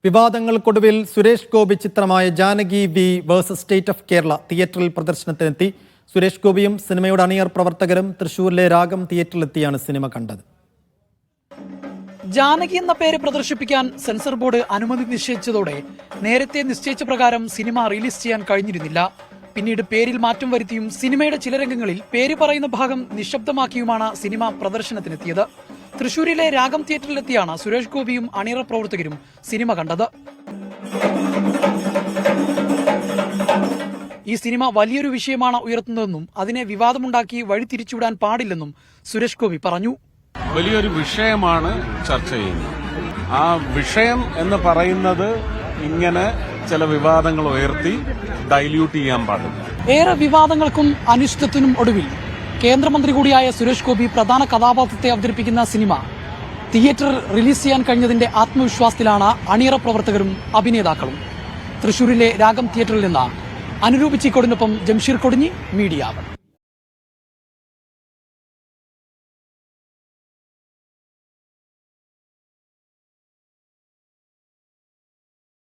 വിവാദങ്ങൾക്കൊടുവിൽ സുരേഷ് ഗോപി ചിത്രമായ Janaki V versus state of Kerala തിയേറ്ററിൽ പ്രദർശനത്തിനെത്തി. സുരേഷ് ഗോപിയും സിനിമയുടെ അണിയർ പ്രവർത്തകരും തൃശൂരിലെ രാഗം തിയേറ്ററിലെത്തിയാണ് സിനിമ കണ്ടത്. ജാനകി എന്ന പേര് പ്രദർശിപ്പിക്കാൻ സെൻസർ ബോർഡ് അനുമതി നിശ്ചയിച്ചതോടെ നേരത്തെ നിശ്ചയിച്ച പ്രകാരം സിനിമ റിലീസ് ചെയ്യാൻ കഴിഞ്ഞിരുന്നില്ല. പിന്നീട് പേരിൽ മാറ്റം വരുത്തിയും സിനിമയുടെ ചില രംഗങ്ങളിൽ പേര് പറയുന്ന ഭാഗം നിശബ്ദമാക്കിയുമാണ് സിനിമ പ്രദർശനത്തിനെത്തിയത്. തൃശൂരിലെ രാഗം തിയേറ്ററിലെത്തിയാണ് സുരേഷ് ഗോപിയും അണിയറ പ്രവർത്തകരും സിനിമ കണ്ടത്. ഈ സിനിമ വലിയൊരു വിഷയമാണ് ഉയർത്തുന്നതെന്നും അതിനെ വിവാദമുണ്ടാക്കി വഴിതിരിച്ചുവിടാൻ പാടില്ലെന്നും സുരേഷ് ഗോപി പറഞ്ഞു. വലിയൊരു വിഷയമാണ് ചർച്ച ചെയ്യുന്നത്. ആ വിഷയം എന്ന് പറയുന്നത് ഇങ്ങനെ ചില വിവാദങ്ങൾ ഉയർത്തി ഡൈല്യൂട്ട് ചെയ്യാൻ പാടില്ല. ഏറെ വിവാദങ്ങൾക്കും അനിശ്ചിതത്വത്തിനും ഒടുവിൽ കേന്ദ്രമന്ത്രി കൂടിയായ സുരേഷ് ഗോപി പ്രധാന കഥാപാത്രത്തെ അവതരിപ്പിക്കുന്ന സിനിമ തിയേറ്ററിൽ റിലീസ് ചെയ്യാൻ കഴിഞ്ഞതിന്റെ ആത്മവിശ്വാസത്തിലാണ് അണിയറ പ്രവർത്തകരും അഭിനേതാക്കളും. തൃശൂരിലെ രാഗം തിയേറ്ററിൽ നിന്ന് അനുരൂപ് ചിക്കോടിനൊപ്പം ജംഷീർ കൊടിഞ്ഞി, മീഡിയ 1.